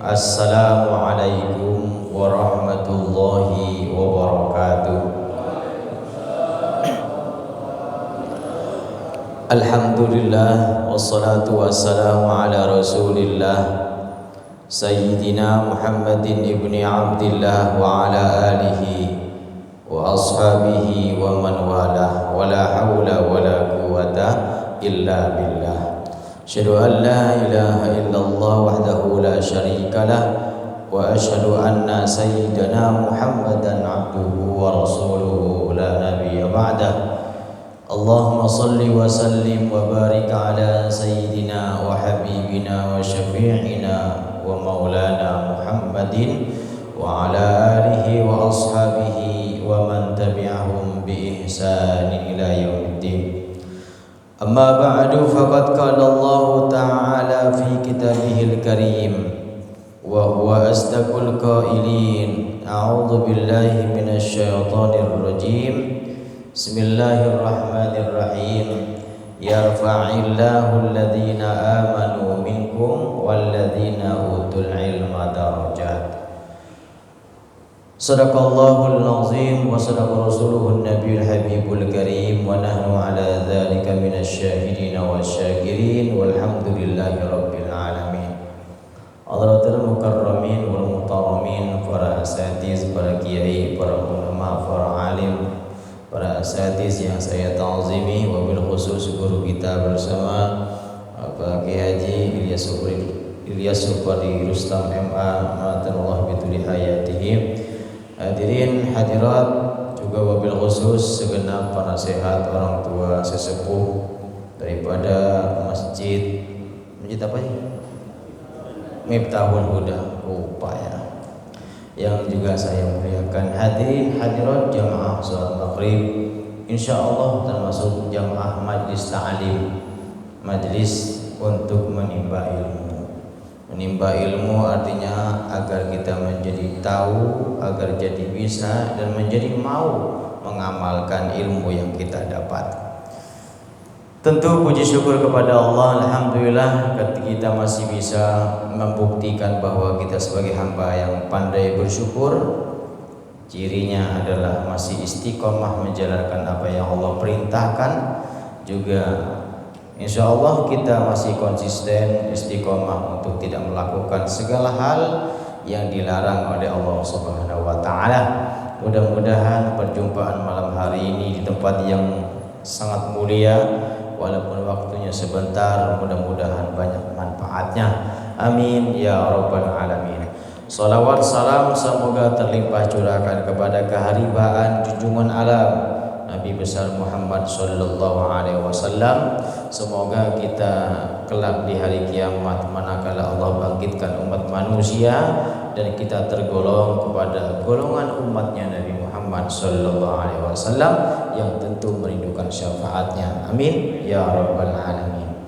Assalamualaikum warahmatullahi wabarakatuh. Alhamdulillah wassalatu wassalamu ala Rasulillah Sayyidina Muhammadin ibni Abdillah wa ala alihi wa ashabihi wa man walah wa la hawla wa la quwwata illa billah. Asyhadu an la ilaha illallah wahdahu la syarika lah wa asyhadu anna sayyidana Muhammadan abduhu wa rasuluhu la nabiyya ba'dah. Allahumma salli wa sallim wa barik ala sayyidina wa habibina wa syafi'ina wa maulana Muhammadin wa ala alihi wa ashabihi wa man tabi'ahum bi ihsanin ila yaumiddin. Amma ba'du, faqad qala Allah ta'ala fi kitabihil karim wa huwa asdaqul qailin. A'udzu billahi minasy syaithanir rajim. Bismillahirrahmanirrahim. Yarfa'illahu alladhina amanu minkum walladhina utul ilma darajat. Sadaqallahul azim wa sadaqa rasuluhun nabiyul habibul karim wa nahnu ala dzalika minasy syahidin wasyakirin walhamdulillahi rabbil alamin. Hadratul mukarramin wal muhtaramin, para asatiz, para kiai, para ulama, para alim, para asatiz yang saya ta'zimi, wabil khusus guru kita bersama Bapak Kiai Haji Ilyas Supari Rustam MA matanallah bituli hayatihim. Hadirin hadirat, juga wabil khusus segenap para sehat, orang tua sesepuh daripada masjid apa sih? Miftahul Huda upaya yang juga saya muliakan. Hadirin hadirat jamaah salat maghrib, insyaallah termasuk jamaah majlis ta'lim, majlis untuk menimba ilmu. Menimba ilmu artinya agar kita menjadi tahu, agar jadi bisa dan menjadi mau mengamalkan ilmu yang kita dapat. Tentu puji syukur kepada Allah, alhamdulillah kita masih bisa membuktikan bahwa kita sebagai hamba yang pandai bersyukur. Cirinya adalah masih istiqomah menjalankan apa yang Allah perintahkan. Juga insya Allah kita masih konsisten istiqomah untuk tidak melakukan segala hal yang dilarang oleh Allah Subhanahu wa taala. Mudah-mudahan perjumpaan malam hari ini di tempat yang sangat mulia, walaupun waktunya sebentar, mudah-mudahan banyak manfaatnya. Amin ya rabbal alamin. Salawat salam semoga terlimpah curahkan kepada keharibaan junjungan alam Nabi besar Muhammad sallallahu alaihi wasallam. Semoga kita kelak di hari kiamat manakala Allah bangkitkan umat manusia dan kita tergolong kepada golongan umatnya Nabi Muhammad sallallahu alaihi wasallam yang tentu merindukan syafaatnya. Amin ya rabbal alamin.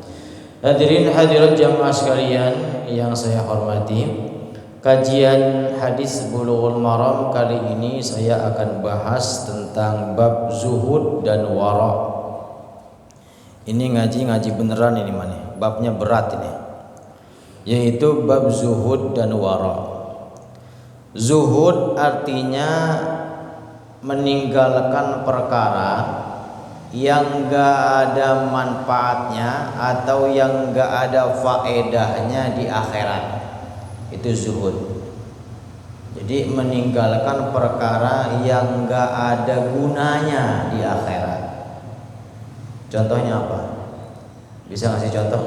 Hadirin hadirat jamaah sekalian yang saya hormati, kajian hadis Bulughul Maram kali ini saya akan bahas tentang bab zuhud dan wara. Ini ngaji beneran ini mana? Babnya berat ini. Yaitu bab zuhud dan wara. Zuhud artinya meninggalkan perkara yang enggak ada manfaatnya atau yang enggak ada faedahnya di akhirat. Itu zuhud. Jadi meninggalkan perkara yang enggak ada gunanya di akhirat. Contohnya apa? Bisa ngasih contoh?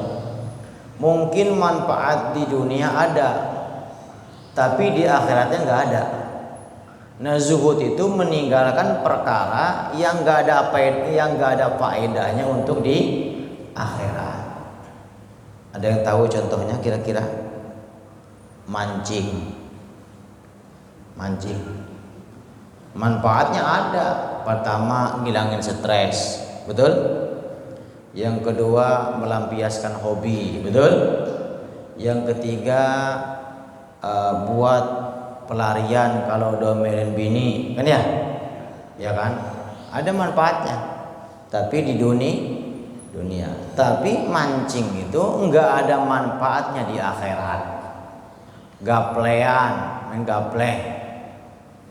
Mungkin manfaat di dunia ada, tapi di akhiratnya enggak ada. Nah, zuhud itu meninggalkan perkara yang enggak ada faedahnya untuk di akhirat. Ada yang tahu contohnya kira-kira? Mancing. Manfaatnya ada. Pertama, ngilangin stres, betul? Yang kedua, melampiaskan hobi, betul? Yang ketiga, buat pelarian kalau domelin bini, kan ya? Ya kan? Ada manfaatnya. Tapi di dunia. Tapi mancing itu enggak ada manfaatnya di akhirat. gaplean, main gaple.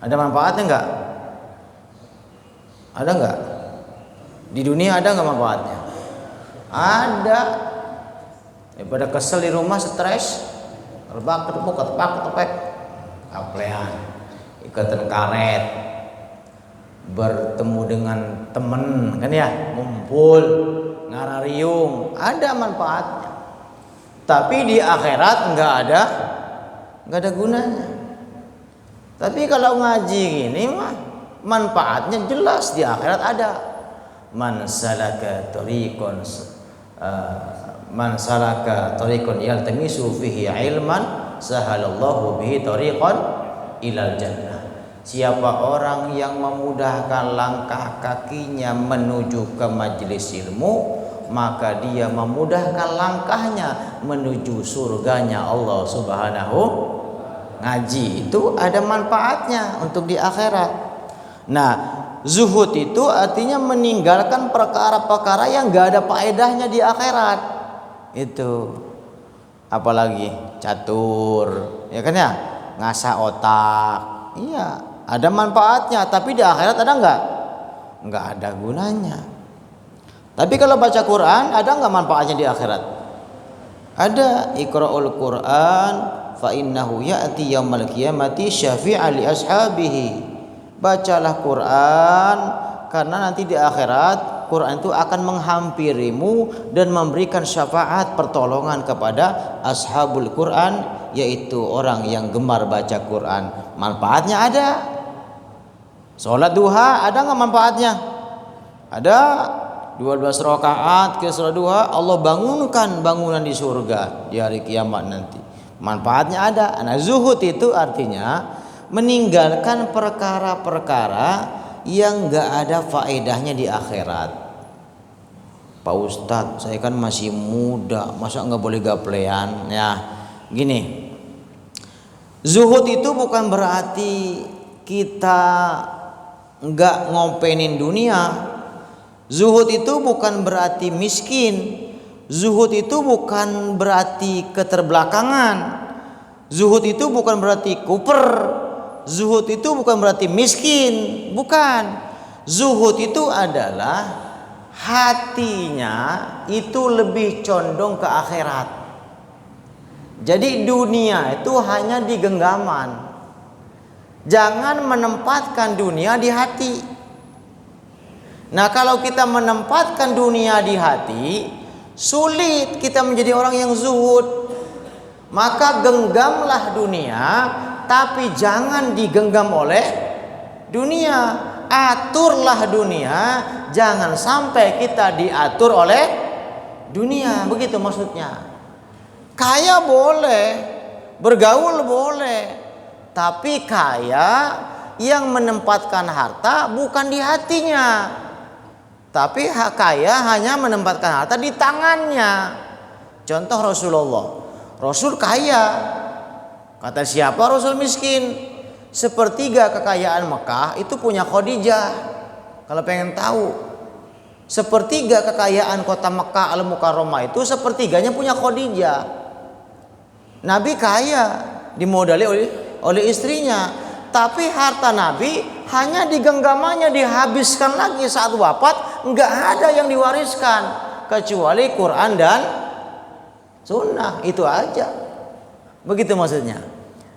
Ada manfaatnya enggak? Ada enggak? Di dunia ada enggak manfaatnya? Ada. Daripada kesel di rumah, stres, terbak, ketepek, gaplean, ikatan karet, bertemu dengan temen, kan ya, ngumpul, ngarariung, ada manfaatnya. Tapi di akhirat nggak ada gunanya. Tapi kalau ngaji gini mah manfaatnya jelas, di akhirat ada. Man salaka tariqan yaltamisu fihi ilman sahalallahu bihi tariqan ilal jannah. Siapa orang yang memudahkan langkah kakinya menuju ke majelis ilmu, maka dia memudahkan langkahnya menuju surganya Allah Subhanahu. Ngaji itu ada manfaatnya untuk di akhirat. Nah, zuhud itu artinya meninggalkan perkara-perkara yang gak ada faedahnya di akhirat. Itu apalagi catur, ya kan ya, ngasah otak. Iya, ada manfaatnya, tapi di akhirat ada nggak ada gunanya. Tapi kalau baca Quran, ada nggak manfaatnya di akhirat? Ada. Iqra'ul Quran fa innahu ya'ti yaumal qiyamati syafi'an li ashabihi. Bacalah Quran karena nanti di akhirat Quran itu akan menghampirimu dan memberikan syafaat pertolongan kepada ashabul Quran, yaitu orang yang gemar baca Quran. Manfaatnya ada. Sholat duha ada nggak manfaatnya? Ada. 12 rakaat ke sholat duha, Allah bangunkan bangunan di surga di hari kiamat nanti. Manfaatnya ada. Nah, zuhud itu artinya meninggalkan perkara-perkara yang nggak ada faedahnya di akhirat. Pak Ustadz, saya kan masih muda, masa nggak boleh gaplean? Ya, gini. Zuhud itu bukan berarti kita nggak ngopenin dunia. Zuhud itu bukan berarti miskin. Zuhud itu bukan berarti keterbelakangan. Zuhud itu bukan berarti kuper. Zuhud itu bukan berarti miskin. Bukan. Zuhud itu adalah hatinya itu lebih condong ke akhirat. Jadi dunia itu hanya di genggaman. Jangan menempatkan dunia di hati. Nah, kalau kita menempatkan dunia di hati, sulit kita menjadi orang yang zuhud. Maka genggamlah dunia, tapi jangan digenggam oleh dunia. Aturlah dunia, jangan sampai kita diatur oleh dunia. Begitu maksudnya. Kaya boleh, bergaul boleh, tapi kaya yang menempatkan harta bukan di hatinya, tapi kaya hanya menempatkan harta di tangannya. Contoh Rasulullah, Rasul kaya. Kata siapa Rasul miskin? Sepertiga kekayaan Mekah itu punya Khadijah. Kalau pengen tahu, sepertiga kekayaan kota Mekah Al-Mukarramah itu sepertiganya punya Khadijah. Nabi kaya, dimodali oleh istrinya, tapi harta Nabi hanya digenggamannya, dihabiskan lagi saat wafat. Nggak ada yang diwariskan kecuali Quran dan Sunnah, itu aja. Begitu maksudnya.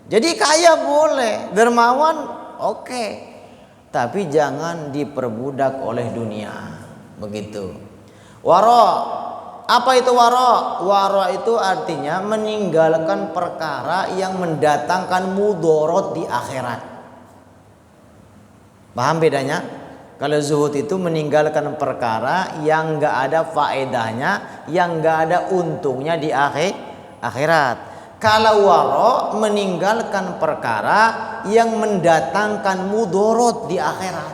Jadi kaya boleh, dermawan oke, tapi jangan diperbudak oleh dunia. Begitu. Wara, apa itu wara? Wara itu artinya meninggalkan perkara yang mendatangkan mudorot di akhirat. Paham bedanya? Kalau zuhud itu meninggalkan perkara yang nggak ada faedahnya, yang nggak ada untungnya di akhirat. Kalau waro meninggalkan perkara yang mendatangkan mudorot di akhirat.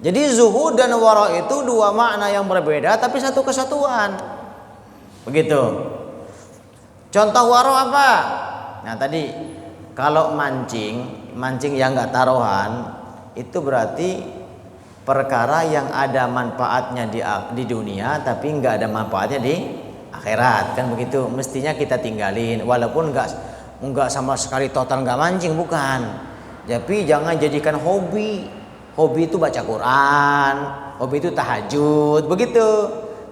Jadi zuhud dan waro itu dua makna yang berbeda tapi satu kesatuan. Begitu. Contoh waro apa? Nah tadi kalau mancing yang nggak taruhan itu berarti perkara yang ada manfaatnya di dunia tapi nggak ada manfaatnya di akhirat, kan begitu. Mestinya kita tinggalin walaupun Enggak sama sekali total enggak mancing, bukan. Tapi jangan jadikan hobi. Hobi itu baca Quran, hobi itu tahajud, begitu.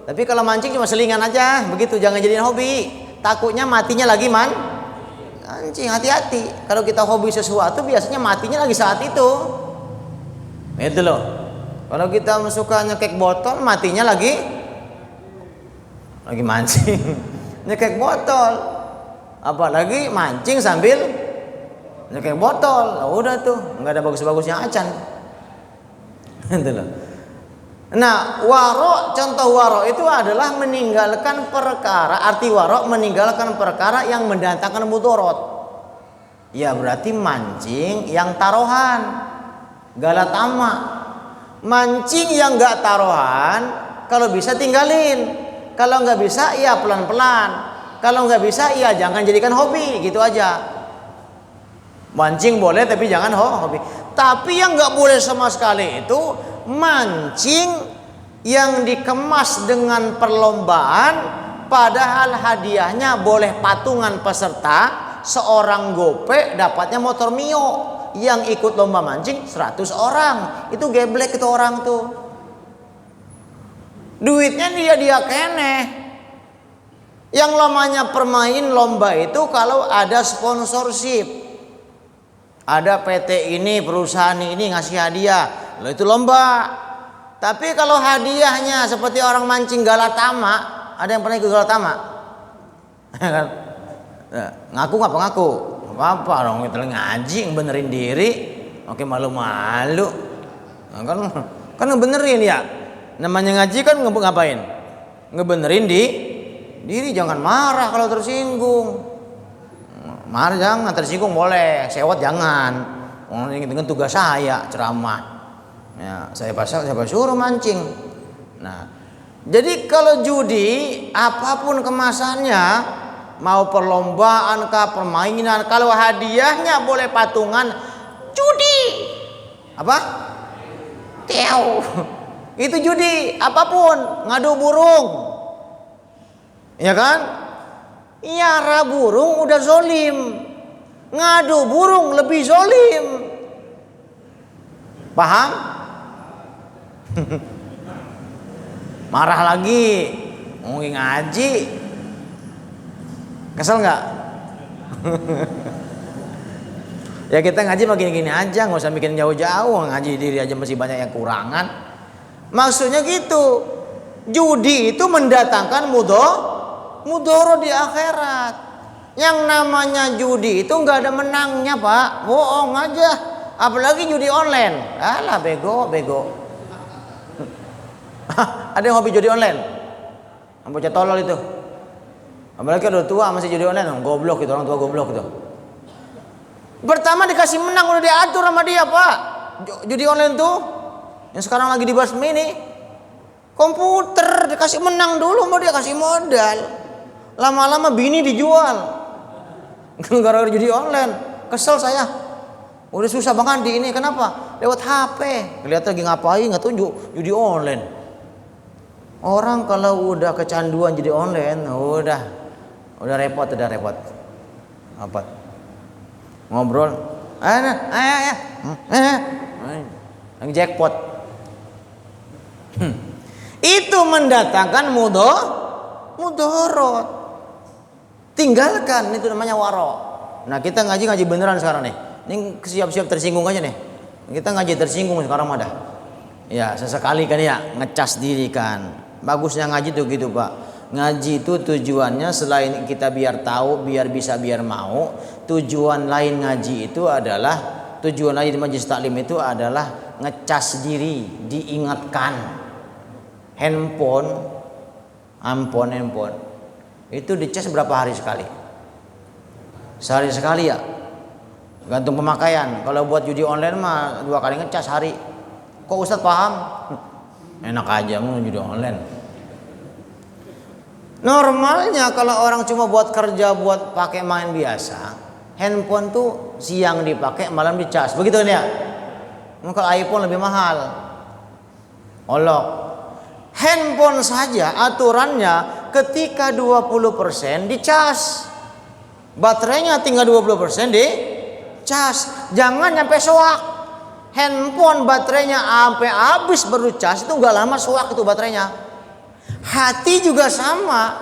Tapi kalau mancing cuma selingan aja, begitu, jangan jadiin hobi. Takutnya matinya lagi mancing, hati-hati. Kalau kita hobi sesuatu biasanya matinya lagi saat itu. Itu loh. Kalau kita suka nyekek botol, matinya lagi mancing. Nyekek botol. Apalagi mancing sambil nyekek botol. Nah, udah tuh, nggak ada bagus-bagusnya acan. Itu loh. Nah, waro, contoh waro itu adalah meninggalkan perkara. Arti waro meninggalkan perkara yang mendatangkan mudorot. Ya berarti mancing yang taruhan, galatama. Mancing yang nggak taruhan, kalau bisa tinggalin. Kalau nggak bisa, ya pelan-pelan. Kalau nggak bisa, ya jangan jadikan hobi, gitu aja. Mancing boleh, tapi jangan hobi. Tapi yang nggak boleh sama sekali itu mancing yang dikemas dengan perlombaan, padahal hadiahnya boleh patungan peserta. Seorang gope dapatnya motor Mio. Yang ikut lomba mancing 100 orang. Itu geblek itu orang tuh. Duitnya dia keneh. Yang lamanya permain lomba itu kalau ada sponsorship. Ada PT ini, perusahaan ini ngasih hadiah. Lalu itu lomba. Tapi kalau hadiahnya seperti orang mancing galatama, ada yang pernah ikut galatama? Ngaku ngapa ngaku? Apa orang kita ngaji benerin diri, oke malu-malu. Nah, kan ngebenerin ya. Namanya ngaji kan ngapain? Ngebenerin diri, jangan marah kalau tersinggung. Marah jangan, tersinggung boleh, sewot jangan. Dengan tugas saya ceramah. Ya, saya suruh mancing. Nah, jadi kalau judi apapun kemasannya, mau perlombaan kah, permainan, kalau hadiahnya boleh patungan, judi. Apa? Teo. Itu judi, apapun, ngadu burung. Ya kan? Nyara burung udah zolim. Ngadu burung lebih zolim. Paham? Marah lagi. Mau ngaji. Kesel nggak? Ya kita ngaji mah gini-gini aja, nggak usah bikin jauh-jauh. Ngaji diri aja masih banyak yang kurangan. Maksudnya gitu. Judi itu mendatangkan mudoro di akhirat. Yang namanya judi itu nggak ada menangnya, Pak. Bohong aja. Apalagi judi online. Alah bego. Ada yang hobi judi online? Bocah tolol itu. Apalagi udah tua masih judi online, goblok gitu, orang tua goblok gitu. Pertama dikasih menang udah diatur sama dia, Pak. Judi online tuh yang sekarang lagi dibasmi ini. Komputer dikasih menang dulu, mau dia kasih modal. Lama-lama bini dijual. Gara-gara judi online. Kesel saya. Udah susah banget di ini, kenapa? Lewat HP. Kelihatan lagi ngapain, nggak tunjuk judi online. Orang kalau udah kecanduan judi online, udah repot. Apa? Ngobrol. Yang jackpot. Itu mendatangkan mudorot. Tinggalkan, itu namanya waro. Nah, kita ngaji beneran sekarang nih. Ini siap-siap tersinggung aja nih. Kita ngaji tersinggung sekarang mah dah. Ya, sesekali kan ya ngecas diri kan. Bagusnya ngaji tuh gitu, Pak. Ngaji itu tujuannya selain kita biar tahu, biar bisa, biar mau. Tujuan lain ngaji itu adalah, tujuan lain di majelis taklim itu adalah ngecas diri, diingatkan. Handphone itu dicas berapa hari sekali? Sehari sekali ya. Gantung pemakaian. Kalau buat judi online mah 2 kali ngecas hari. Kok Ustadz paham? Enak aja mau judi online. Normalnya kalau orang cuma buat kerja, buat pakai main biasa, handphone tuh siang dipakai, malam dicas. Begitu kan ya? Maka iPhone lebih mahal. Olok. Handphone saja aturannya ketika 20% dicas. Baterainya tinggal 20% di cas. Jangan nyampe soak. Handphone baterainya sampai habis baru cas, itu nggak lama soak itu baterainya. Hati juga sama.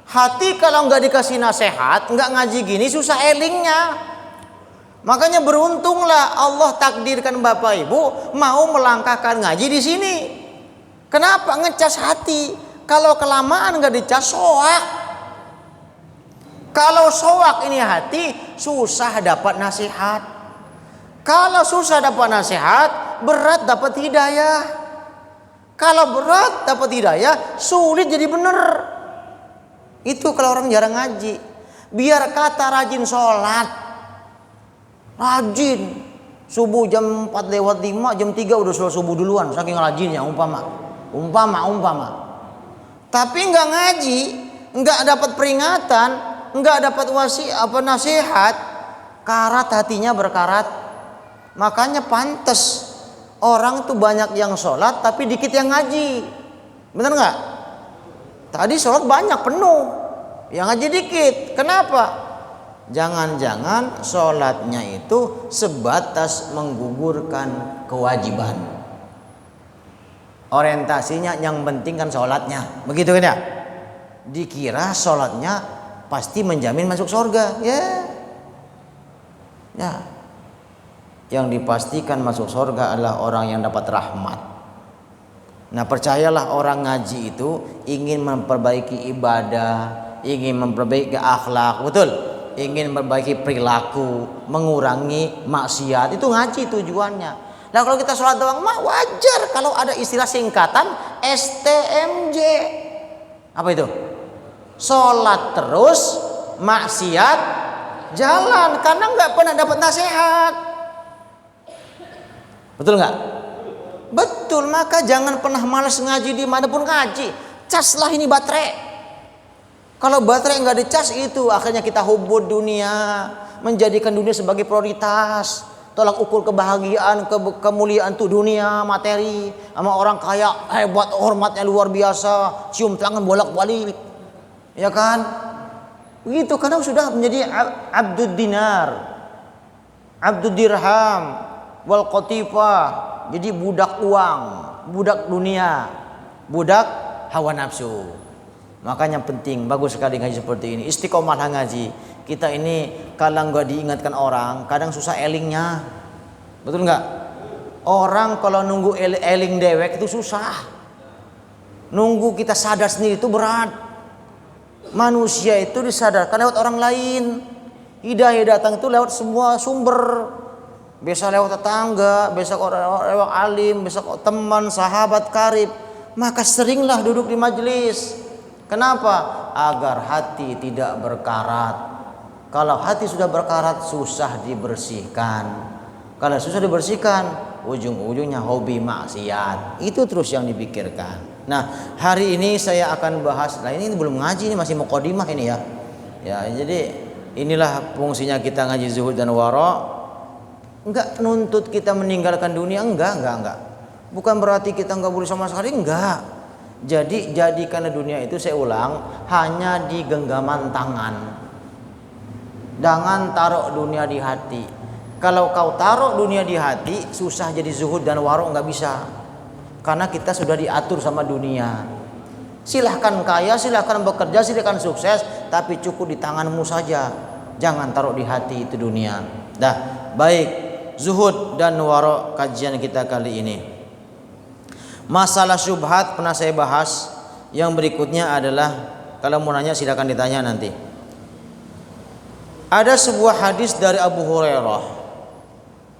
Hati kalau nggak dikasih nasihat, nggak ngaji gini susah elingnya. Makanya beruntunglah Allah takdirkan Bapak Ibu mau melangkahkan ngaji di sini. Kenapa? Ngecas hati. Kalau kelamaan nggak dicas soak. Kalau soak ini hati, susah dapat nasihat. Kalau susah dapat nasihat, berat dapat hidayah. Kalau berat dapat hidayah, sulit jadi benar. Itu kalau orang jarang ngaji. Biar kata rajin sholat. Rajin. Subuh jam 4 lewat 5, jam 3 udah sholat subuh duluan. Saking rajinnya umpama. Tapi nggak ngaji, nggak dapat peringatan, nggak dapat nasihat, karat hatinya berkarat. Makanya pantas orang tuh banyak yang sholat tapi dikit yang ngaji. Bener nggak? Tadi sholat banyak penuh, yang ngaji dikit. Kenapa? Jangan-jangan sholatnya itu sebatas menggugurkan kewajiban. Orientasinya yang penting kan sholatnya, begitu kan ya? Dikira sholatnya pasti menjamin masuk surga, ya. Yang dipastikan masuk surga adalah orang yang dapat rahmat. Nah, percayalah orang ngaji itu ingin memperbaiki ibadah, ingin memperbaiki akhlak, betul? Ingin memperbaiki perilaku, mengurangi maksiat. Itu ngaji tujuannya. Nah, kalau kita sholat doang mah wajar kalau ada istilah singkatan STMJ. Apa itu? Sholat terus, maksiat jalan, karena nggak pernah dapat nasihat. Betul nggak? Betul. Maka jangan pernah malas ngaji dimanapun ngaji. Caslah ini baterai. Kalau baterai nggak dicas, itu akhirnya kita hubud dunia, menjadikan dunia sebagai prioritas. Tolak ukur kebahagiaan, kemuliaan tuh dunia, materi. Sama orang kaya hebat, hormatnya luar biasa, cium tangan bolak-balik. Ya kan? Begitu, karena sudah menjadi abdud dinar, abdud dirham, wal qatifah. Jadi budak uang, budak dunia, budak hawa nafsu. Makanya penting, bagus sekali ngaji seperti ini. Istiqomahlah ngaji. Kita ini kalau nggak diingatkan orang, kadang susah elingnya. Betul nggak? Orang kalau nunggu eling dewek itu susah. Nunggu kita sadar sendiri itu berat. Manusia itu disadarkan lewat orang lain. Hidayah datang itu lewat semua sumber. Biasa lewat tetangga, biasa lewat alim, biasa teman, sahabat karib. Maka seringlah duduk di majelis. Kenapa? Agar hati tidak berkarat. Kalau hati sudah berkarat, susah dibersihkan. Kalau susah dibersihkan, ujung-ujungnya hobi maksiat. Itu terus yang dipikirkan. Nah, hari ini saya akan bahas. Nah, ini belum ngaji, ini masih muqaddimah ini ya. Ya, jadi inilah fungsinya kita ngaji zuhud dan wara. Enggak nuntut kita meninggalkan dunia, enggak. Bukan berarti kita enggak boleh sama sekali, enggak. Jadi jadikanlah dunia itu, saya ulang, hanya di genggaman tangan. Jangan taruh dunia di hati. Kalau kau taruh dunia di hati, susah jadi zuhud dan wara, enggak bisa. Karena kita sudah diatur sama dunia. Silahkan kaya, silahkan bekerja, silahkan sukses, tapi cukup di tanganmu saja. Jangan taruh di hati itu dunia. Dah, baik. Zuhud dan wara kajian kita kali ini. Masalah syubhat pernah saya bahas. Yang berikutnya adalah, kalau mau nanya silakan ditanya nanti. Ada sebuah hadis dari Abu Hurairah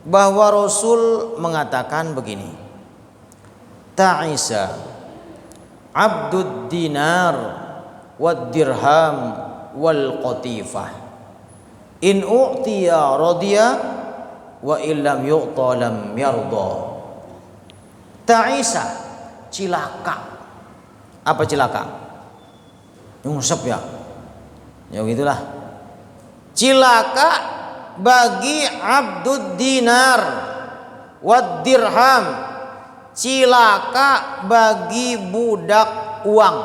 bahwa Rasul mengatakan begini. Ta'isa abdud dinar wad dirham wal qatifah in u'tiya radiya wa illam yu'ta lam yarda. Ta'isa, cilaka. Apa cilaka? Nyungsep ya. Ya begitulah. Cilaka bagi abdud dinar wad dirham. Cilaka bagi budak uang.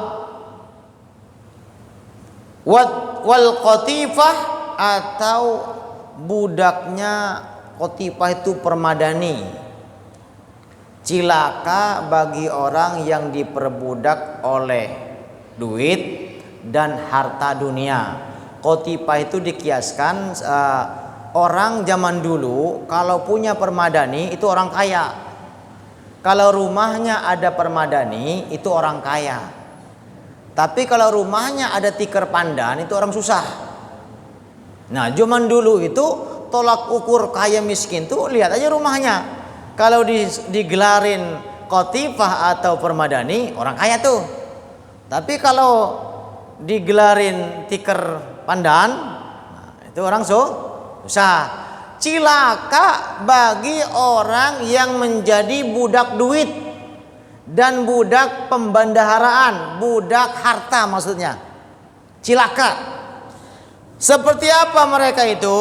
Wal qatifah atau budaknya Qutipah itu permadani. Cilaka bagi orang yang diperbudak oleh duit dan harta dunia. Qutipah itu dikiaskan orang zaman dulu kalau punya permadani itu orang kaya. Kalau rumahnya ada permadani itu orang kaya. Tapi kalau rumahnya ada tikar pandan itu orang susah. Nah, zaman dulu itu tolak ukur kaya miskin tuh lihat aja rumahnya. Kalau digelarin Qutipah atau permadani orang kaya tuh. Tapi kalau digelarin tikar pandan, nah, itu orang susah. Cilaka bagi orang yang menjadi budak duit dan budak pembendaharaan, budak harta maksudnya. Cilaka. Seperti apa mereka itu?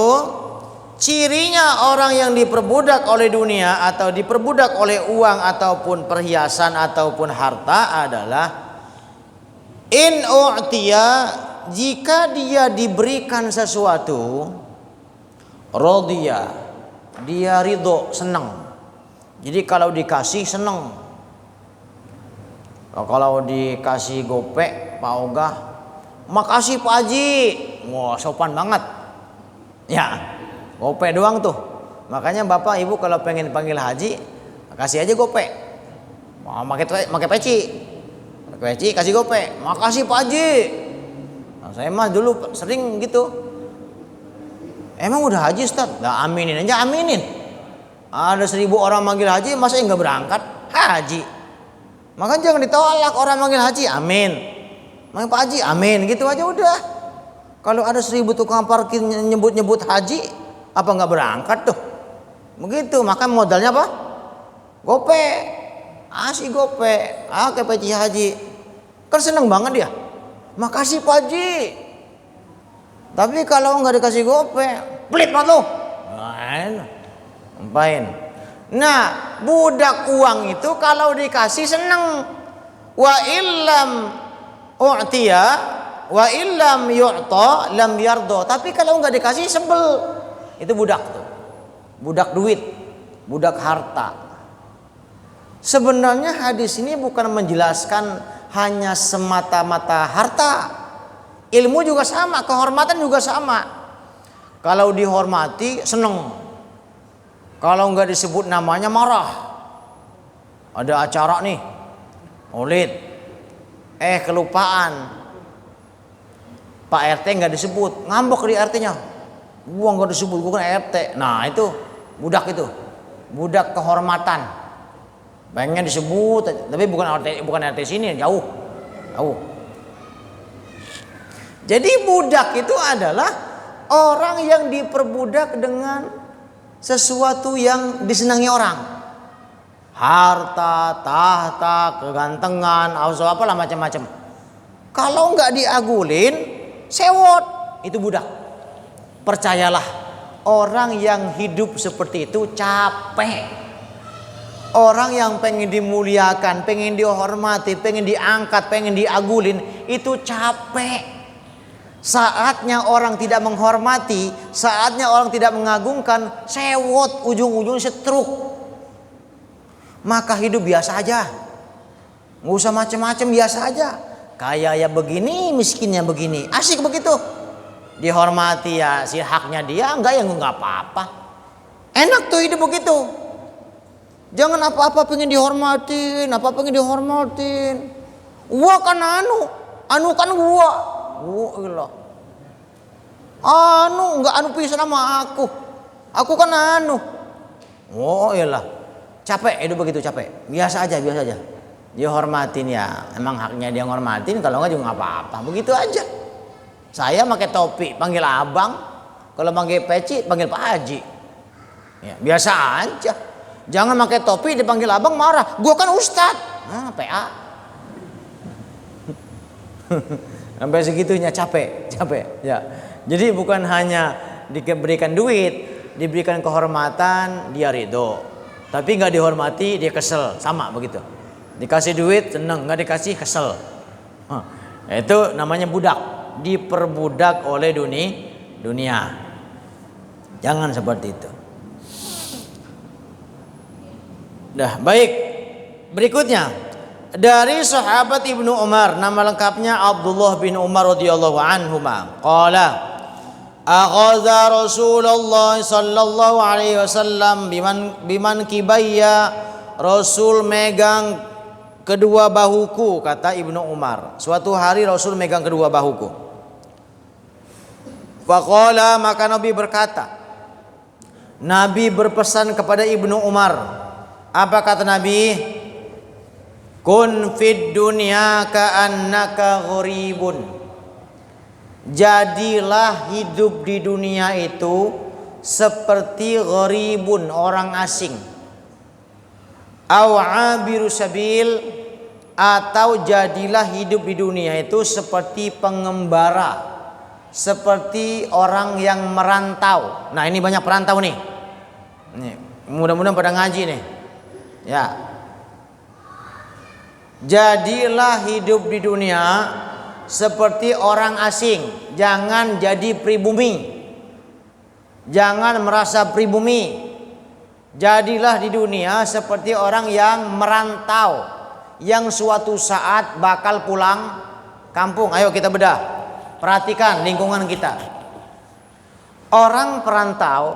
Cirinya orang yang diperbudak oleh dunia atau diperbudak oleh uang ataupun perhiasan ataupun harta adalah in u'tiya, jika dia diberikan sesuatu, rodiya, dia ridho, senang. Jadi kalau dikasih senang. Kalau dikasih gopek Pak Ogah, makasih Pak Haji, wah sopan banget. Ya, gopek doang tuh. Makanya Bapak Ibu kalau pengen panggil haji, kasih aja gopek. Mau pakai peci. Pakai peci kasih gopek. Makasih Pak Haji. Nah, saya mah dulu sering gitu. Emang udah haji Ustaz? Lah aminin aja, aminin. Ada 1000 orang manggil haji, masa enggak berangkat? Haji. Makanya jangan ditolak orang manggil haji, amin. Manggil Pak Haji, amin. Gitu aja udah. Kalau ada 1000 tukang parkir nyebut-nyebut haji, apa nggak berangkat tuh? Begitu, maka modalnya apa? Gope, asih gope, ke peci haji. Kan seneng banget dia. Makasih Pak Haji. Tapi kalau nggak dikasih gope, pelit banget lo. Ngapain? Nah, budak uang itu kalau dikasih seneng. Wa illam u'tiya wa illam yu'ta lam yardo. Tapi kalau nggak dikasih sebel. Itu budak tuh. Budak duit, budak harta. Sebenarnya hadis ini bukan menjelaskan hanya semata-mata harta. Ilmu juga sama, kehormatan juga sama. Kalau dihormati seneng. Kalau nggak disebut namanya marah. Ada acara nih, maulid. Kelupaan. Pak RT nggak disebut, ngambek di RT-nya. Gua nggak disebut, gua kan RT. Nah itu budak itu, budak kehormatan. Pengen disebut, tapi bukan RT sini, jauh. Jadi budak itu adalah orang yang diperbudak dengan sesuatu yang disenangi orang. Harta, tahta, kegantengan, apalah macam-macam. Kalau nggak diagulin, sewot, itu budak. Percayalah, orang yang hidup seperti itu capek. Orang yang pengen dimuliakan, pengen dihormati, pengen diangkat, pengen diagulin, itu capek. Saatnya orang tidak menghormati, saatnya orang tidak mengagungkan, sewot, ujung-ujung setruk. Maka hidup biasa aja, nggak usah macam-macam, biasa aja. Kaya ya begini, miskinnya begini, asik begitu. Dihormati ya si haknya dia, enggak ya nggak apa-apa. Enak tuh hidup begitu. Jangan apa-apa pengen dihormatin, Gua kan anu kan gua. Gila. Enggak pisan sama aku. Aku kan Oh iyalah. Capek hidup begitu, capek. Biasa aja. Dia hormatin ya. Emang haknya dia ngormatin, kalau enggak juga enggak apa-apa. Begitu aja. Saya pakai topi panggil abang, kalau panggil peci panggil Pak Haji. Ya, biasa aja. Jangan pakai topi dipanggil abang marah. Gua kan ustad. PA. Sampai segitunya capek ya. Jadi bukan hanya diberikan duit, diberikan kehormatan dia ridho, tapi nggak dihormati dia kesel, sama begitu. Dikasih duit seneng, nggak dikasih kesel. Itu namanya budak, diperbudak oleh dunia. dunia. Jangan seperti itu. Dah, baik. Berikutnya dari sahabat Ibnu Umar, nama lengkapnya Abdullah bin Umar radhiyallahu anhuma. Qala akhadha Rasulullah sallallahu alaihi wasallam biman kibayya, Rasul megang kedua bahuku, kata Ibnu Umar. Suatu hari Rasul megang kedua bahuku. Faqala, maka Nabi berkata, Nabi berpesan kepada Ibnu Umar. Apa kata Nabi? Kun fid dunya ka'annaka gharibun. Jadilah hidup di dunia itu seperti gharibun, orang asing. Aw abiru sabil, atau jadilah hidup di dunia itu seperti pengembara, seperti orang yang merantau. Nah, ini banyak perantau nih. Mudah-mudahan pada ngaji nih. Ya. Jadilah hidup di dunia seperti orang asing. Jangan jadi pribumi. Jangan merasa pribumi. Jadilah di dunia seperti orang yang merantau, yang suatu saat bakal pulang kampung. Ayo kita bedah. Perhatikan lingkungan kita. Orang perantau,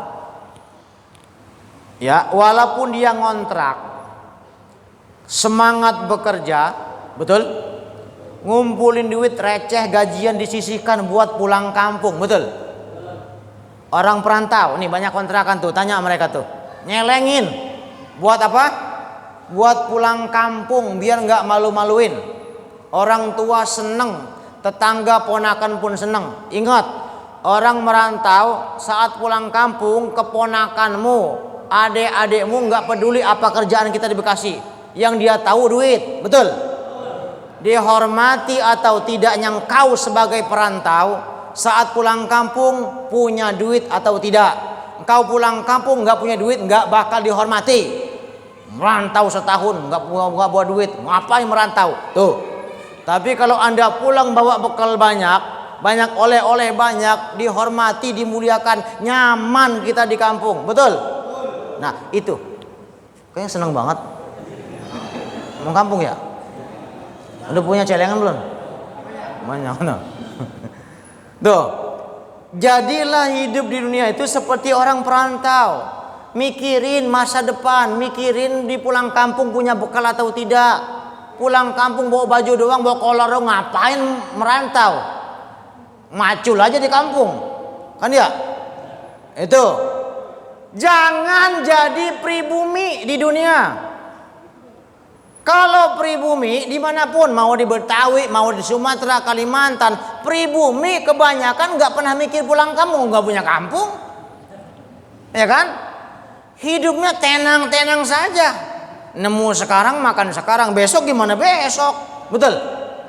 ya, walaupun dia ngontrak, semangat bekerja, betul? Ngumpulin duit receh, gajian disisihkan buat pulang kampung, betul? Orang perantau, nih banyak kontrakan tuh, tanya mereka tuh, nyelengin, buat apa? Buat pulang kampung, biar nggak malu-maluin. Orang tua seneng, tetangga ponakan pun seneng. Ingat, orang merantau saat pulang kampung, keponakanmu, adik-adikmu nggak peduli apa kerjaan kita di Bekasi. Yang dia tahu duit, betul? Dihormati atau tidaknya engkau sebagai perantau saat pulang kampung punya duit atau tidak. Engkau pulang kampung nggak punya duit, nggak bakal dihormati. Merantau setahun nggak bawa duit, ngapain merantau? Tuh. Tapi kalau Anda pulang bawa bekal banyak oleh-oleh banyak, dihormati, dimuliakan, nyaman kita di kampung, betul? Nah itu, kayaknya seneng banget. Mau kampung ya? Udah punya celengan belum? Banyak. No. Tuh. Jadilah hidup di dunia itu seperti orang perantau. Mikirin masa depan, mikirin di pulang kampung punya bekal atau tidak. Pulang kampung bawa baju doang, bawa kolor doang, ngapain merantau? Macul aja di kampung. Kan ya? Itu. Jangan jadi pribumi di dunia. Kalau pribumi dimanapun, mau di Betawi, mau di Sumatera, Kalimantan, pribumi kebanyakan nggak pernah mikir pulang kampung, nggak punya kampung, ya kan? Hidupnya tenang-tenang saja. Nemu sekarang, makan sekarang, besok gimana besok, betul?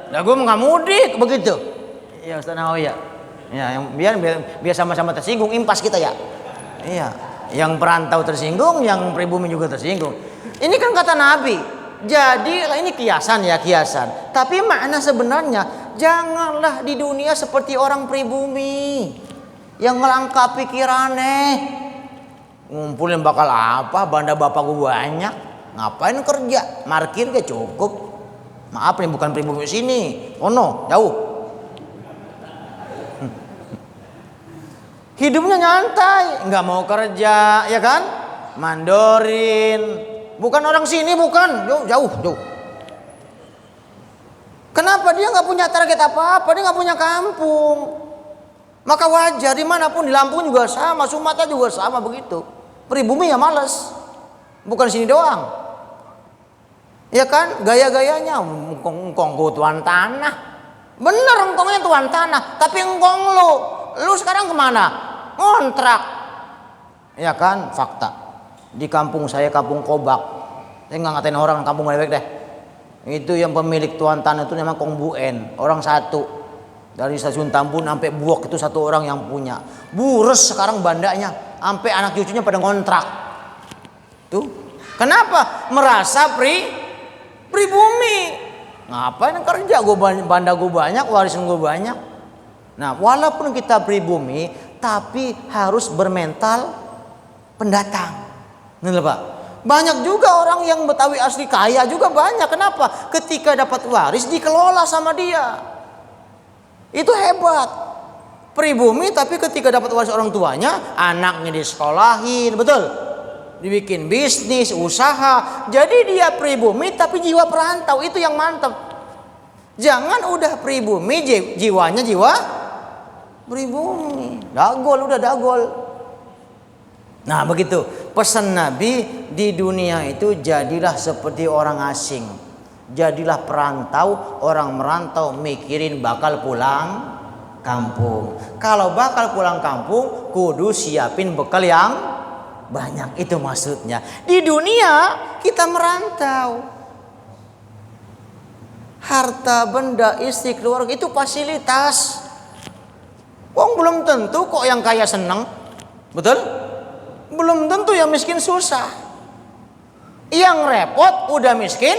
Nah, gue nggak mudik begitu. Ya Ustaz Nawawi ya. Ya, yang biar sama-sama tersinggung, impas kita ya. Iya, yang perantau tersinggung, yang pribumi juga tersinggung. Ini kan kata Nabi. Jadi ini kiasan ya, kiasan. Tapi makna sebenarnya, janganlah di dunia seperti orang pribumi yang ngelangkap pikirannya. Ngumpulin bakal apa? Banda bapak gue banyak. Ngapain kerja? Markir gak cukup. Maaf nih, bukan pribumi sini. Oh no, jauh. Hidupnya nyantai, nggak mau kerja, ya kan? Mandorin. Bukan orang sini, bukan, jauh. Kenapa dia nggak punya target apa-apa? Dia nggak punya kampung. Maka wajar, dimanapun, di Lampung juga sama, Sumatera juga sama begitu. Pribumi ya males, bukan sini doang. Ya kan, gaya-gayanya engkong gue tuan tanah. Bener, engkongnya tuan tanah, tapi engkong lu sekarang kemana? Ngontrak. Ya kan, fakta. Di kampung saya, kampung Kobak, saya nggak ngatain orang kampung Malebek deh. Itu yang pemilik tuan tanah itu namanya Kong Buen, orang satu. Dari stasiun Tambun sampai Buok itu satu orang yang punya. Bures sekarang bandanya, sampai anak cucunya pada ngontrak. Tuh, kenapa? Merasa pribumi. Ngapain kerja? Banda gue banyak, warisan gue banyak. Nah, walaupun kita pribumi, tapi harus bermental pendatang. Nih Pak. Banyak juga orang yang Betawi asli kaya juga banyak. Kenapa? Ketika dapat waris dikelola sama dia. Itu hebat. Pribumi tapi ketika dapat waris orang tuanya, anaknya disekolahin, betul? Dibikin bisnis, usaha. Jadi dia pribumi tapi jiwa perantau, itu yang mantap. Jangan udah pribumi jiwanya jiwa pribumi. Dagol udah dagol. Nah, begitu. Pesan Nabi di dunia itu jadilah seperti orang asing. Jadilah perantau, orang merantau mikirin bakal pulang kampung. Kalau bakal pulang kampung, kudu siapin bekal yang banyak. Itu maksudnya. Di dunia kita merantau. Harta, benda, istri, keluarga itu fasilitas. Wong belum tentu kok yang kaya senang. Betul? Belum tentu yang miskin susah. Yang repot udah miskin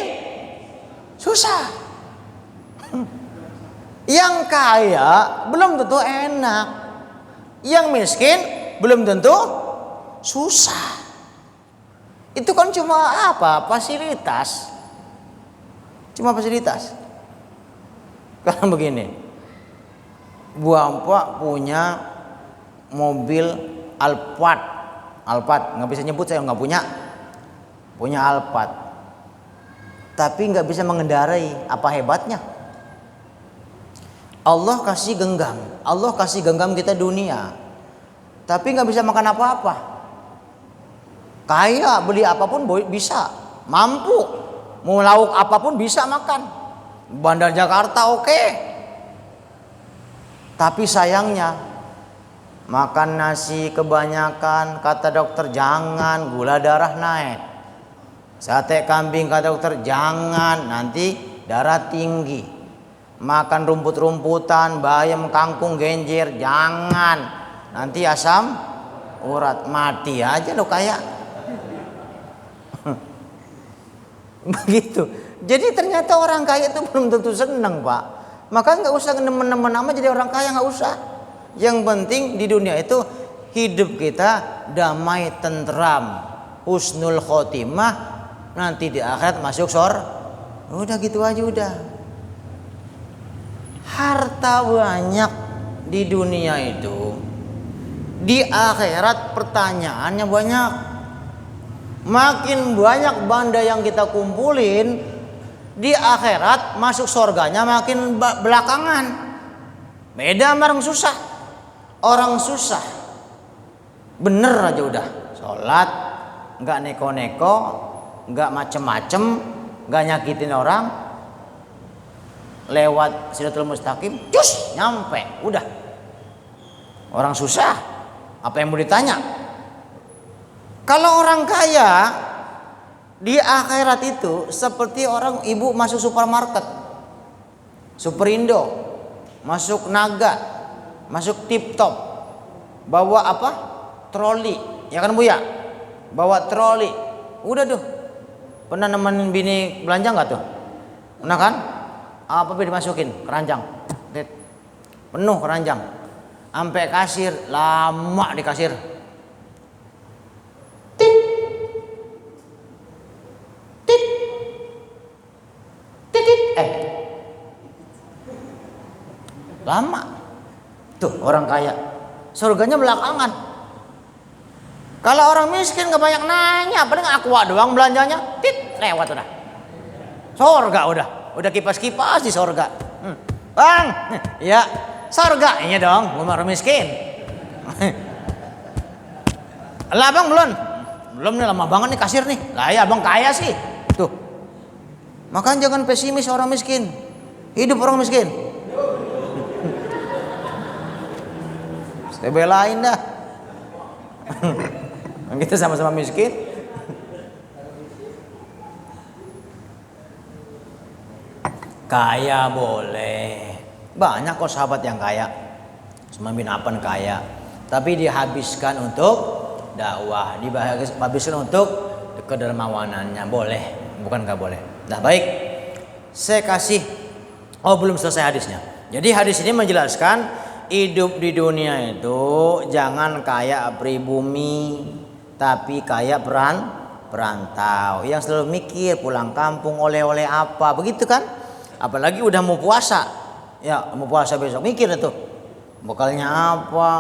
susah. Yang kaya belum tentu enak. Yang miskin belum tentu susah. Itu kan cuma apa? Fasilitas. Cuma fasilitas. Karena begini, Bapak punya mobil Alphard, nggak bisa nyebut, saya nggak punya Alphard, tapi nggak bisa mengendarai. Apa hebatnya? Allah kasih genggam kita dunia, tapi nggak bisa makan apa-apa. Kaya beli apapun bisa, mampu. Mau lauk apapun bisa makan. Bandar Jakarta oke. Tapi sayangnya makan nasi kebanyakan, kata dokter jangan, gula darah naik. Sate kambing kata dokter jangan, nanti darah tinggi. Makan rumput-rumputan, bayam, kangkung, genjer jangan, nanti asam urat, mati aja lo kayak. Begitu. Jadi ternyata orang kaya itu belum tentu senang, Pak. Maka nggak usah nemen-nemen nama jadi orang kaya, nggak usah. Yang penting di dunia itu hidup kita damai, tentram, husnul khotimah, nanti di akhirat masuk surga. Udah gitu aja udah. Harta banyak di dunia itu, di akhirat pertanyaannya banyak. Makin banyak benda yang kita kumpulin, di akhirat masuk surganya makin belakangan. Beda sama orang susah. Orang susah bener aja udah sholat, nggak neko-neko, nggak macem-macem, nggak nyakitin orang, lewat Shiratal Mustaqim, cus nyampe, udah. Orang susah, apa yang mau ditanya? Kalau orang kaya di akhirat itu seperti orang ibu masuk supermarket, Superindo, masuk Naga, masuk Tip Top, bawa apa? Troli, ya kan Bu ya? Bawa troli, udah tuh. Pernah nemenin bini belanja nggak tuh? Pernah kan? Apa dimasukin? Keranjang, penuh keranjang, sampai kasir, lama di kasir. Lama tuh orang kaya, surganya belakangan. Kalau orang miskin gak banyak nanya, paling aqua doang belanjanya, lewat udah. Surga udah kipas-kipas di surga. Bang, ya surga ini dong, orang miskin. Lah bang belum nih, lama banget nih kasir nih. Lah ya bang kaya sih. Tuh. Makanya jangan pesimis orang miskin. Hidup orang miskin. Saya belain dah. Kita sama-sama miskin. Kaya boleh. Banyak kok sahabat yang kaya. Usman bin Affan kaya. Tapi dihabiskan untuk dakwah, dihabiskan untuk kedermawanannya. Boleh, bukan gak boleh. Nah baik, saya kasih. Oh belum selesai hadisnya. Jadi hadis ini menjelaskan hidup di dunia itu jangan kayak pribumi, tapi kayak perantau yang selalu mikir pulang kampung oleh-oleh apa, begitu kan? Apalagi udah mau puasa, ya mau puasa besok mikir itu bekalnya apa,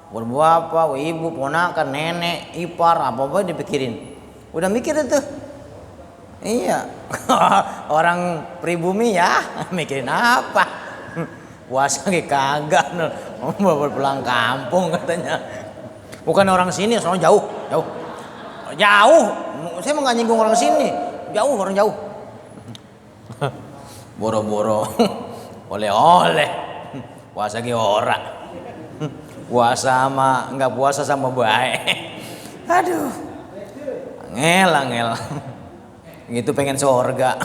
buat apa, ibu, ponakan, nenek, ipar, apa dipikirin. Udah mikir itu. Iya. Orang pribumi ya mikirin apa? Puasa kagak, mau pulang kampung katanya. Bukan orang sini, soalnya jauh. Saya mau nggak nyinggung orang sini, orang jauh. Boro-boro oleh-oleh puasa ge ora, puasa sama nggak puasa sama baik. Aduh, angel gitu pengen surga.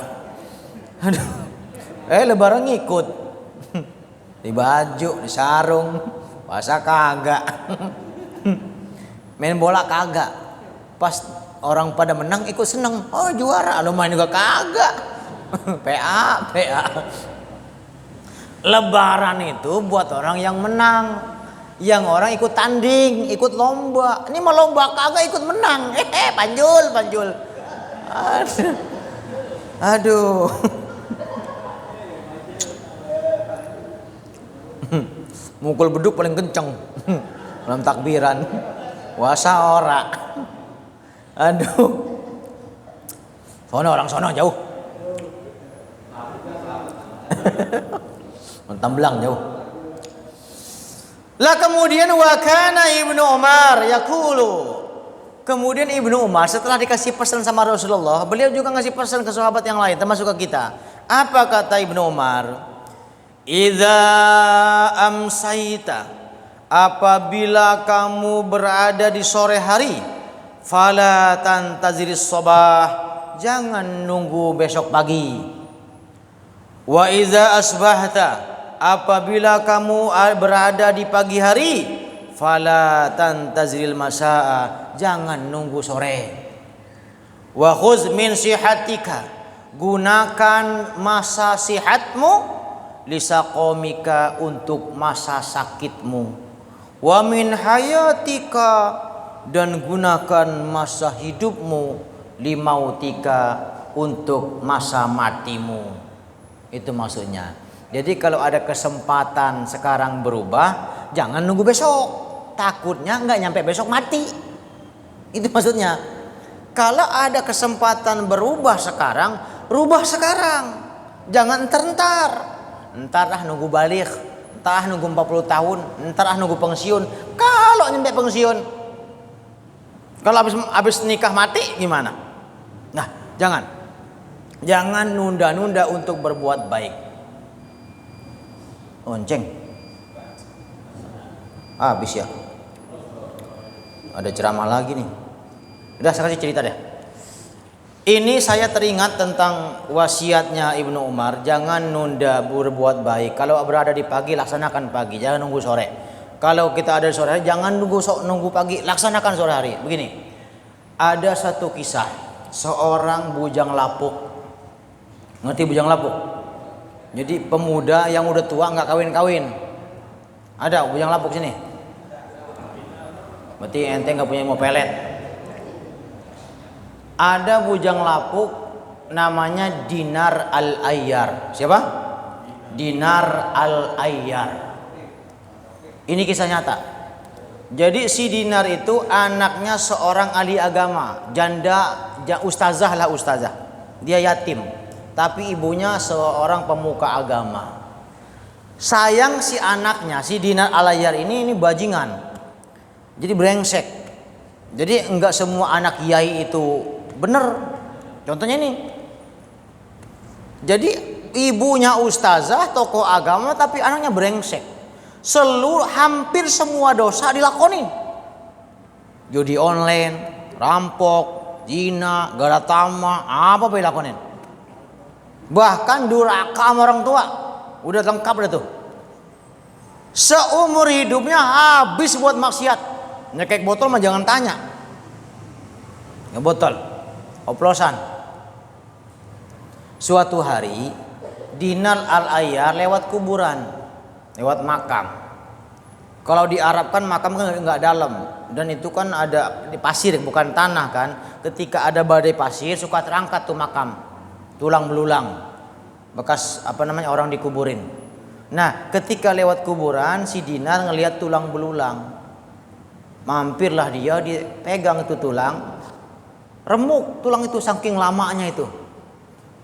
Aduh, lebaran ngikut di baju, di sarung, puasa kagak. Main bola kagak, pas orang pada menang ikut seneng, oh juara, lu main juga kagak. PA. Lebaran itu buat orang yang menang, yang orang ikut tanding, ikut lomba. Ini mau lomba kagak ikut menang. Panjul. Aduh. Mukul beduk paling kenceng dalam takbiran. Puasa ora. Aduh. Orang sono jauh. Tamblang jauh. Lah kemudian wa kana Ibnu Umar yaqulu. Kemudian Ibnu Umar setelah dikasih pesan sama Rasulullah, beliau juga ngasih pesan ke sahabat yang lain termasuk ke kita. Apa kata Ibnu Umar? Idza amsaita, apabila kamu berada di sore hari, fala tantaziris sabah, jangan nunggu besok pagi. Wa iza asbahta, apabila kamu berada di pagi hari, fala tantaziril masaa, jangan nunggu sore. Wa khuz min sihatika, gunakan masa sihatmu, lisaqomika, untuk masa sakitmu. Wa min hayatika, dan gunakan masa hidupmu, limautika, untuk masa matimu. Itu maksudnya. Jadi kalau ada kesempatan sekarang berubah, jangan nunggu besok. Takutnya nggak nyampe besok mati. Itu maksudnya. Kalau ada kesempatan berubah sekarang, rubah sekarang. Jangan entar. Entar nunggu balik, entar nunggu 40 tahun, entar nunggu pensiun. Kalau nyampe pensiun, kalau habis nikah mati gimana? Nah, Jangan nunda-nunda untuk berbuat baik. Onceng. Habis ya. Ada ceramah lagi nih. Udah saya kasih cerita deh. Ini saya teringat tentang wasiatnya Ibnu Umar. Jangan nunda berbuat baik. Kalau berada di pagi, laksanakan pagi. Jangan nunggu sore. Kalau kita ada di sore hari, jangan nunggu pagi. Laksanakan sore hari. Begini. Ada satu kisah. Seorang bujang lapuk. Ngerti bujang lapuk? Jadi pemuda yang udah tua nggak kawin-kawin. Ada bujang lapuk sini. Berarti ente nggak punya mau pelet. Ada bujang lapuk namanya Dinar Al-Ayyar. Siapa? Dinar Al-Ayyar. Ini kisah nyata. Jadi si Dinar itu anaknya seorang ahli agama, janda, ustazah. Dia yatim. Tapi ibunya seorang pemuka agama. Sayang si anaknya, si Dinar Al-Ayyar ini bajingan. Jadi brengsek. Jadi enggak semua anak kiai itu bener. Contohnya ini. Jadi ibunya ustazah, tokoh agama, tapi anaknya brengsek. Hampir semua dosa dilakonin. Judi online, rampok, zina, garatama, apa dilakonin. Bahkan durhaka sama orang tua. Udah lengkap dah tuh. Seumur hidupnya habis buat maksiat. Nyekek botol mah jangan tanya. Ngebotol, oplosan. Suatu hari Dinar Al-Ayyar lewat kuburan, lewat makam. Kalau di Arab kan makam kan nggak dalam, dan itu kan ada di pasir bukan tanah kan. Ketika ada badai pasir suka terangkat tuh makam, tulang belulang, bekas orang dikuburin. Nah ketika lewat kuburan si Dinar ngelihat tulang belulang, mampirlah dia, dipegang itu tulang, remuk tulang itu saking lamanya itu.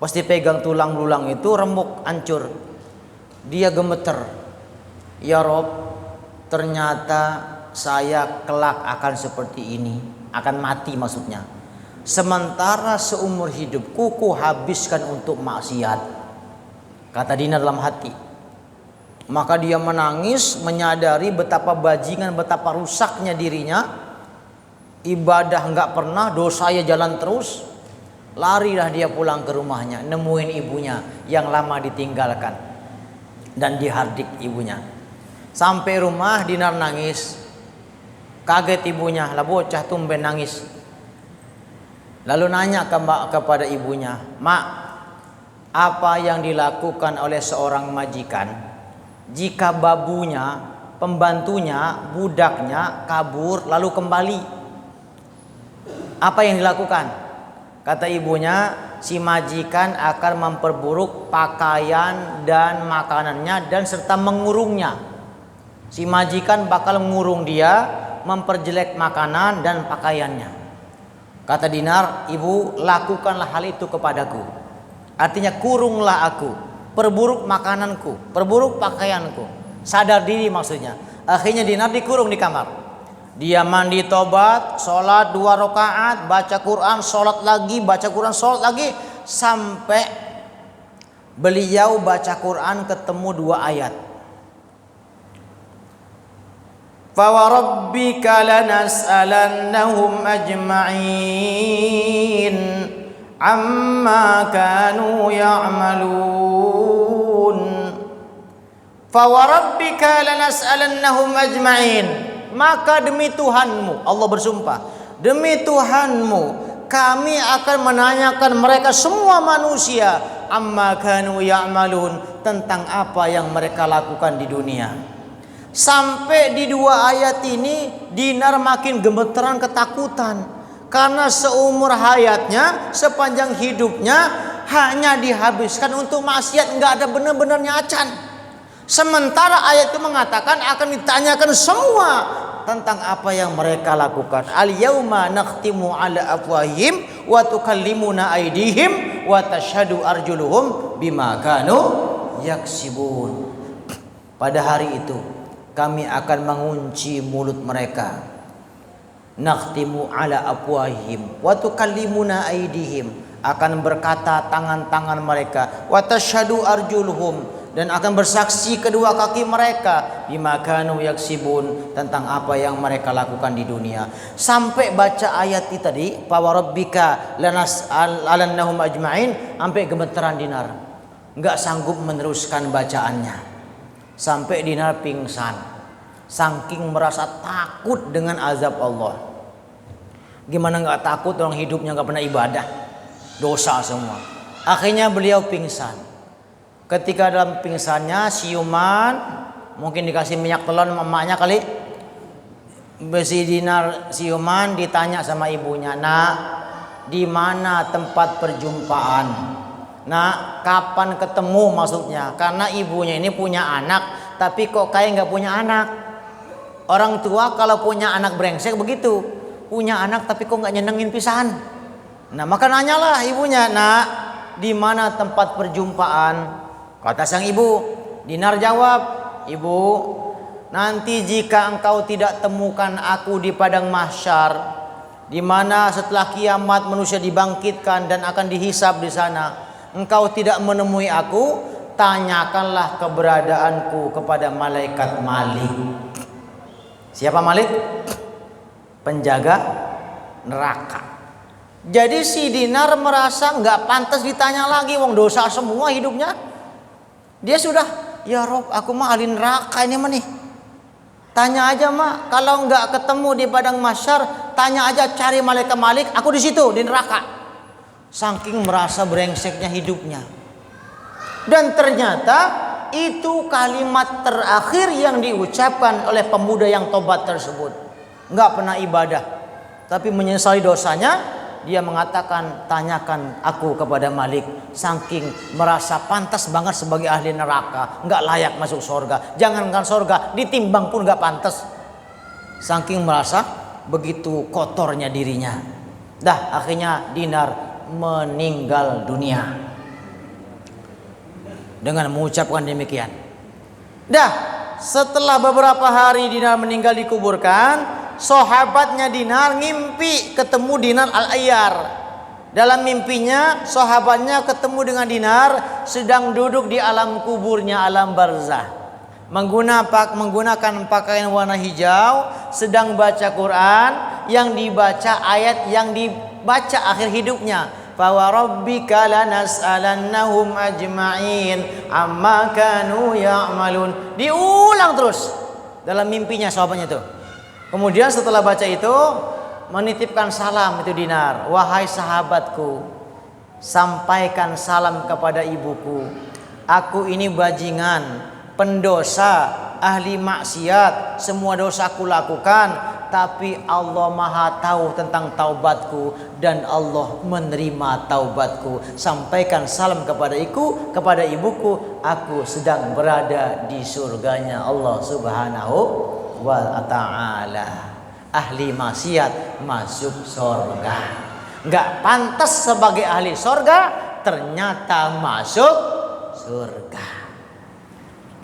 Pas dipegang tulang belulang itu remuk, hancur. Dia gemeter, ya Rob, ternyata saya kelak akan seperti ini, akan mati maksudnya. Sementara seumur hidupku ku habiskan untuk maksiat, kata Dinar dalam hati. Maka dia menangis, menyadari betapa bajingan, betapa rusaknya dirinya. Ibadah nggak pernah, dosanya jalan terus. Larilah dia pulang ke rumahnya, nemuin ibunya yang lama ditinggalkan, dan dihardik ibunya. Sampai rumah Dinar nangis, kaget ibunya, lah bocah tumben nangis. Lalu nanya kepada ibunya, Mak, apa yang dilakukan oleh seorang majikan jika babunya, pembantunya, budaknya kabur lalu kembali? Apa yang dilakukan? Kata ibunya, si majikan akan memperburuk pakaian dan makanannya dan serta mengurungnya. Si majikan bakal mengurung dia, memperjelek makanan dan pakaiannya. Kata Dinar, ibu lakukanlah hal itu kepadaku. Artinya kurunglah aku, perburuk makananku, perburuk pakaianku. Sadar diri maksudnya. Akhirnya Dinar dikurung di kamar. Dia mandi tobat, sholat 2 rakaat, baca Quran, sholat lagi, baca Quran, sholat lagi, sampai beliau baca Quran ketemu 2 ayat. فَوَرَبِّكَ لَنَسْأَلَنَّهُمْ أَجْمَعِينَ عَمَّا كَانُوا يَعْمَلُونَ. فَوَرَبِّكَ لَنَسْأَلَنَّهُمْ أَجْمَعِينَ. Maka demi Tuhanmu, Allah bersumpah, demi Tuhanmu kami akan menanyakan mereka semua manusia, amma kanu ya'malun, tentang apa yang mereka lakukan di dunia. Sampai di 2 ayat ini Dinar makin gemeteran, ketakutan, karena seumur hayatnya, sepanjang hidupnya hanya dihabiskan untuk maksiat, nggak ada benar-benarnya acan. Sementara ayat itu mengatakan akan ditanyakan semua tentang apa yang mereka lakukan. Al-yauma nakhtimu ala afwahihim wa tukallimuna aydihim wa tashhadu arjuluhum bima kanu yaksibun. Pada hari itu kami akan mengunci mulut mereka. Nakhtimu ala afwahihim wa tukallimuna aydihim, akan berkata tangan-tangan mereka, wa tashhadu arjuluhum, dan akan bersaksi kedua kaki mereka, bima kanu yaksibun, tentang apa yang mereka lakukan di dunia. Sampai baca ayat itu tadi, fa warabbika lanas'alannahum ajma'in, sampai gemeteran Dinar, enggak sanggup meneruskan bacaannya. Sampai Dinar pingsan, saking merasa takut dengan azab Allah. Gimana nggak takut, orang hidupnya nggak pernah ibadah, dosa semua. Akhirnya beliau pingsan. Ketika dalam pingsannya, siuman, mungkin dikasih minyak telon emaknya kali, besi Dinar siuman, ditanya sama ibunya, nak, di mana tempat perjumpaan? Nah, kapan ketemu maksudnya? Karena ibunya ini punya anak, tapi kok kayak nggak punya anak. Orang tua kalau punya anak brengsek begitu, punya anak tapi kok nggak nyenengin pisan. Nah, maka nanyalah ibunya, nak, di mana tempat perjumpaan? Kata sang ibu. Dinar jawab, ibu, nanti jika engkau tidak temukan aku di padang mahsyar, di mana setelah kiamat manusia dibangkitkan dan akan dihisab di sana, engkau tidak menemui aku, tanyakanlah keberadaanku kepada malaikat Malik. Siapa Malik? Penjaga neraka. Jadi si Dinar merasa nggak pantas ditanya lagi, wong dosa semua hidupnya. Dia sudah, ya Rob, aku mah ahli neraka ini mah nih. Tanya aja mak, kalau nggak ketemu di padang mahsyar, tanya aja cari malaikat Malik, aku di situ di neraka. Saking merasa brengseknya hidupnya. Dan ternyata itu kalimat terakhir yang diucapkan oleh pemuda yang tobat tersebut. Nggak pernah ibadah, tapi menyesali dosanya. Dia mengatakan, tanyakan aku kepada Malik. Saking merasa pantas banget sebagai ahli neraka, nggak layak masuk surga. Jangankan surga, ditimbang pun nggak pantas. Saking merasa begitu kotornya dirinya. Dah akhirnya Dinar meninggal dunia dengan mengucapkan demikian. Dah setelah beberapa hari Dinar meninggal dikuburkan, sahabatnya Dinar ngimpi ketemu Dinar Al-Ayyar. Dalam mimpinya sahabatnya ketemu dengan Dinar sedang duduk di alam kuburnya, alam barzah, menggunakan pakaian warna hijau, sedang baca Quran, yang dibaca ayat yang dibaca akhir hidupnya. Fa wa rabbika lanas'alannahum ajma'in amma kanu ya'malun. Diulang terus dalam mimpinya sahabatnya itu. Kemudian setelah baca itu menitipkan salam itu Dinar. Wahai sahabatku, sampaikan salam kepada ibuku. Aku ini bajingan, pendosa, ahli maksiat, semua dosa aku lakukan, tapi Allah Maha tahu tentang taubatku dan Allah menerima taubatku. Sampaikan salam kepada ibuku, aku sedang berada di surganya Allah Subhanahu wa ta'ala. Ahli maksiat masuk surga, nggak pantas sebagai ahli surga, ternyata masuk surga.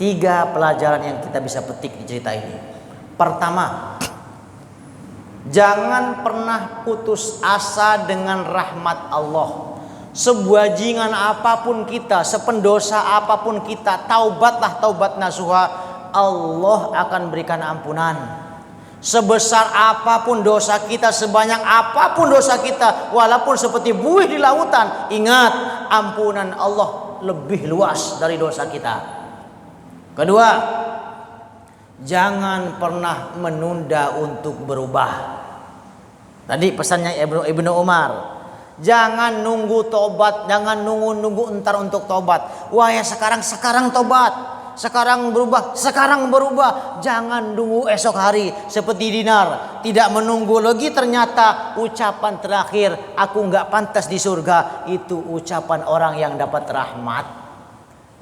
3 pelajaran yang kita bisa petik di cerita ini. Pertama, jangan pernah putus asa dengan rahmat Allah. Sebajingan apapun kita, sependosa apapun kita, taubatlah taubat nasuha, Allah akan berikan ampunan. Sebesar apapun dosa kita, sebanyak apapun dosa kita, walaupun seperti buih di lautan, ingat ampunan Allah lebih luas dari dosa kita. Kedua, jangan pernah menunda untuk berubah. Tadi pesannya Ibnu Umar, jangan nunggu tobat, jangan nunggu entar untuk tobat. Wah ya sekarang tobat, sekarang berubah. Jangan nunggu esok hari seperti Dinar, tidak menunggu lagi. Ternyata ucapan terakhir, aku nggak pantas di surga, itu ucapan orang yang dapat rahmat,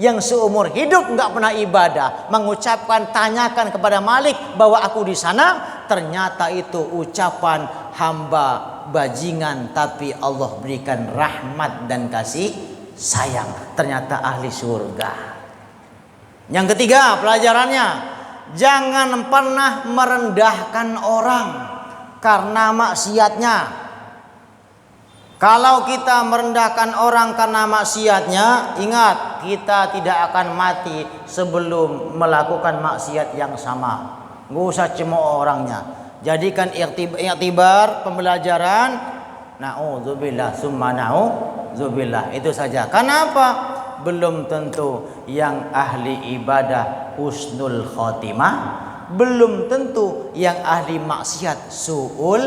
yang seumur hidup nggak pernah ibadah, mengucapkan tanyakan kepada Malik bahwa aku di sana. Ternyata itu ucapan hamba bajingan, tapi Allah berikan rahmat dan kasih sayang, ternyata ahli surga. Yang ketiga pelajarannya, jangan pernah merendahkan orang karena maksiatnya. Kalau kita merendahkan orang karena maksiatnya, ingat kita tidak akan mati sebelum melakukan maksiat yang sama. Nggak usah cemooh orangnya. Jadikan iktibar pembelajaran. Na'udzubillah summa na'udzubillah, itu saja. Kenapa? Belum tentu yang ahli ibadah husnul khotimah, belum tentu yang ahli maksiat su'ul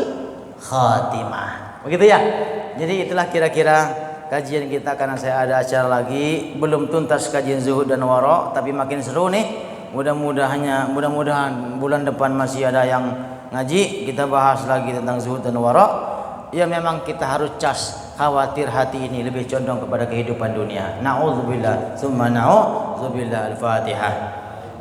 khotimah. Begitu ya. Jadi itulah kira-kira kajian kita, karena saya ada acara lagi, belum tuntas kajian zuhud dan wara, tapi makin seru nih. Mudah-mudahan bulan depan masih ada yang ngaji, kita bahas lagi tentang zuhud dan wara. Ya memang kita harus cas, khawatir hati ini lebih condong kepada kehidupan dunia. Na'udzubillah summa na'udzubillah. Al-Fatihah.